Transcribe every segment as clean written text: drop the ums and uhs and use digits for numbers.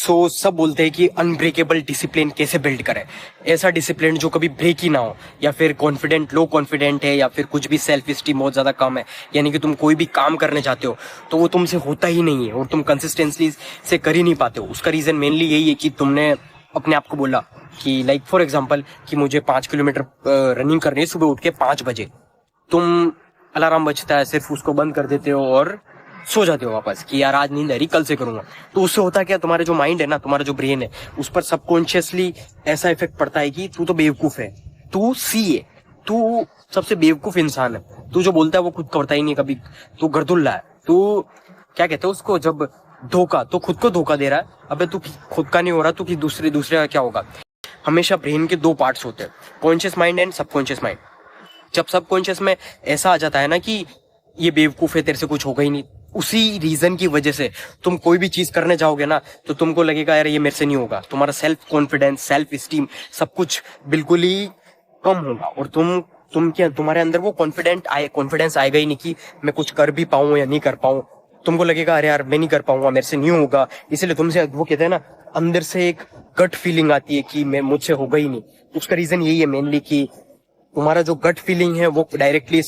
सब बोलते हैं कि अनब्रेकेबल डिसिप्लिन कैसे बिल्ड करें। ऐसा डिसिप्लिन जो कभी ब्रेक ही ना हो, या फिर कॉन्फिडेंट लो कॉन्फिडेंट है, या फिर कुछ भी सेल्फ स्टीम बहुत ज्यादा कम है, यानी कि तुम कोई भी काम करने चाहते हो तो वो तुमसे होता ही नहीं है और तुम कंसिस्टेंसी से कर ही नहीं पाते हो। उसका रीजन मेनली यही है कि तुमने अपने आप को बोला कि लाइक फॉर एग्जाम्पल कि मुझे 5 किलोमीटर रनिंग करनी है सुबह उठ के 5 बजे। तुम अलार्म बजता है सिर्फ उसको बंद कर देते हो और सो जाते हो वापस कि यार आज नींद आ रही, कल से करूंगा। तो उससे होता क्या, तुम्हारे जो माइंड है ना, तुम्हारा जो ब्रेन है, उस पर सबकॉन्शियसली ऐसा इफेक्ट पड़ता है कि तू तो बेवकूफ है, तू सी है, तू सबसे बेवकूफ इंसान है, तू जो बोलता है वो खुद करता ही नहीं कभी, तू गर्दुल्ला है, तू क्या कहते हैं उसको, जब धोखा, तो खुद को धोखा दे रहा है। अबे तू खुद का नहीं हो रहा, तू कि दूसरे का क्या होगा। हमेशा ब्रेन के 2 पार्ट्स होते हैं, conscious mind and subconscious mind. जब सबकॉन्शियस में ऐसा आ जाता है ना कि ये बेवकूफ है, तेरे से कुछ होगा ही नहीं, उसी रीजन की वजह से तुम कोई भी चीज करने जाओगे ना तो तुमको लगेगा यार ये मेरे से नहीं होगा। तुम्हारा सेल्फ कॉन्फिडेंस, सेल्फ स्टीम सब कुछ बिल्कुल ही कम होगा और तुम क्या, तुम्हारे अंदर वो कॉन्फिडेंस आएगा ही नहीं कि मैं कुछ कर भी पाऊं या नहीं कर पाऊं। तुमको लगेगा अरे यार मैं नहीं कर पाऊंगा, मेरे से नहीं होगा। इसलिए तुमसे वो कहते हैं ना, अंदर से एक गट फीलिंग आती है कि मैं मुझसे होगा ही नहीं। उसका रीजन यही है मेनली कि तुम्हारा जो गट फीलिंग है वो directly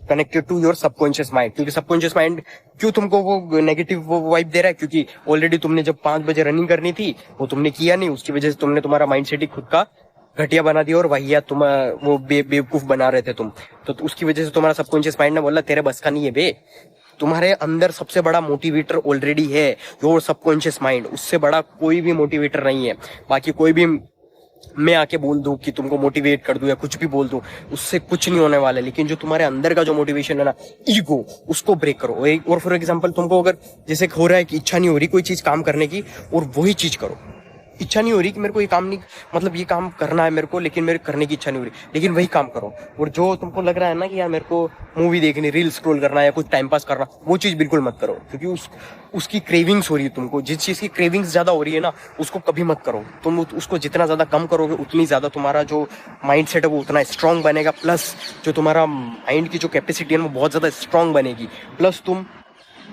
connected to your subconscious mind. क्योंकि सबकॉन्शियस माइंड क्यों तुमको वो नेगेटिव वो वाइब दे रहा है, क्योंकि ऑलरेडी तुमने जब 5 बजे रनिंग करनी थी वो तुमने किया नहीं, उसकी वजह से तुमने तुम्हारा माइंडसेट ही खुद का घटिया बना दिया और वही तुम वो बेवकूफ बना रहे थे तुम। तो उसकी वजह से तुम्हारा सबकॉन्शियस माइंड ने बोला तेरे बस का नहीं है बे। तुम्हारे अंदर सबसे बड़ा मोटिवेटर ऑलरेडी है योर सबकॉन्शियस माइंड, उससे बड़ा कोई भी मोटिवेटर नहीं है। बाकी कोई भी मैं आके बोल दूं कि तुमको मोटिवेट कर दूं या कुछ भी बोल दूं, उससे कुछ नहीं होने वाला है। लेकिन जो तुम्हारे अंदर का जो मोटिवेशन है ना, ईगो, उसको ब्रेक करो। और फॉर एग्जांपल तुमको अगर जैसे हो रहा है कि इच्छा नहीं हो रही कोई चीज काम करने की, और वही चीज करो। इच्छा नहीं हो रही कि मेरे को ये काम नहीं, मतलब ये काम करना है मेरे को, लेकिन मेरे करने की इच्छा नहीं हो रही, लेकिन वही काम करो। और जो तुमको लग रहा है ना कि यार मेरे को मूवी देखनी, रील स्क्रॉल करना या कुछ टाइम पास करना, वो चीज बिल्कुल मत करो। क्योंकि उसकी क्रेविंग्स हो रही है तुमको, जिस चीज की क्रेविंग्स ज्यादा हो रही है ना, उसको कभी मत करो। तुम उसको जितना ज्यादा कम करोगे उतनी ज्यादा तुम्हारा जो माइंड सेट है वो उतना स्ट्रांग बनेगा। प्लस जो तुम्हारा माइंड की जो कैपेसिटी है वो बहुत ज्यादा स्ट्रांग बनेगी। प्लस तुम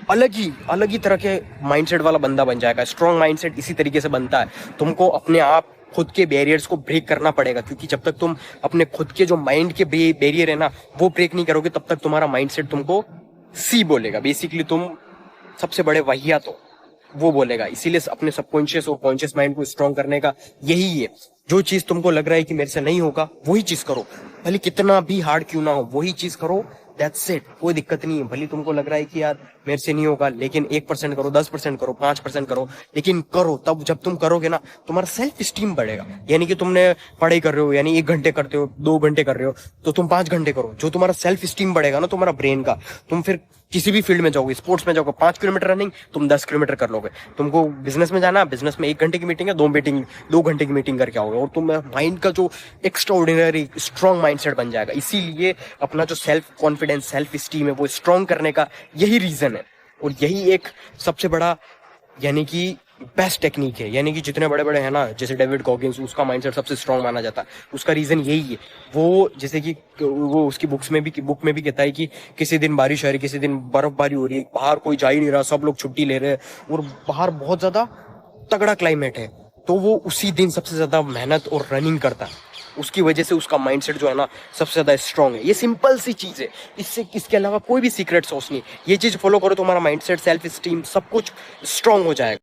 अलग ही तरह के माइंडसेट वाला बंदा बन जाएगा। स्ट्रॉन्ग माइंडसेट इसी तरीके से बनता है। तुमको अपने आप खुद के बैरियर्स को ब्रेक करना पड़ेगा, क्योंकि जब तक तुम अपने खुद के जो माइंड के बैरियर है ना वो ब्रेक नहीं करोगे, तब तक तुम्हारा माइंडसेट तुमको सी बोलेगा। बेसिकली तुम सबसे बड़े वाहियात हो वो बोलेगा। इसीलिए अपने सबकॉन्शियस और कॉन्शियस माइंड को स्ट्रॉन्ग करने का यही है। जो चीज तुमको लग रहा है कि मेरे से नहीं होगा, वही चीज करो, भले कितना भी हार्ड क्यों ना हो, वही चीज करो। दैट्स इट, कोई दिक्कत नहीं है। भले तुमको लग रहा है कि यार मेरे से नहीं होगा, लेकिन 1% करो, 10% करो, 5% करो, लेकिन करो। तब जब तुम करोगे ना, तुम्हारा सेल्फ स्टीम बढ़ेगा। यानी कि तुमने पढ़ाई कर रहे हो, यानी 1 घंटे करते हो, 2 घंटे कर रहे हो, तो तुम 5 घंटे करो। जो तुम्हारा सेल्फ स्टीम बढ़ेगा ना तुम्हारा ब्रेन का, तुम फिर किसी भी फील्ड में जाओगे, स्पोर्ट्स में जाओगे, 5 किलोमीटर रनिंग तुम 10 किलोमीटर कर लोगे। तुमको बिजनेस में जाना, बिजनेस में 1 घंटे की मीटिंग है, 2 घंटे की मीटिंग करके आओगे, और तुम माइंड का जो एक्स्ट्रा ऑर्डिनरी स्ट्रॉन्ग माइंडसेट बन जाएगा। इसीलिए अपना जो सेल्फ कॉन्फिडेंस, सेल्फ स्टीम है वो स्ट्रॉन्ग करने का यही रीजन है। और यही एक सबसे बड़ा यानी कि बेस्ट टेक्निक है। यानी कि जितने बड़े बड़े हैं ना, जैसे डेविड गॉगिंस, उसका माइंडसेट सबसे स्ट्रांग माना जाता है। उसका रीजन यही है। वो जैसे कि वो उसकी बुक में भी कहता है कि किसी दिन बारिश आ रही, किसी दिन बर्फबारी हो रही है, बाहर कोई जा ही नहीं रहा, सब लोग छुट्टी ले रहे हैं और बाहर बहुत ज्यादा तगड़ा क्लाइमेट है, तो वो उसी दिन सबसे ज्यादा मेहनत और रनिंग करता है। उसकी वजह से उसका माइंडसेट जो है ना सबसे ज्यादा स्ट्रांग है। ये सिंपल सी चीज है, इसके अलावा कोई भी सीक्रेट सॉस नहीं। ये चीज फॉलो करो, तुम्हारा माइंडसेट, सेल्फ स्टीम सब कुछ स्ट्रांग हो जाएगा।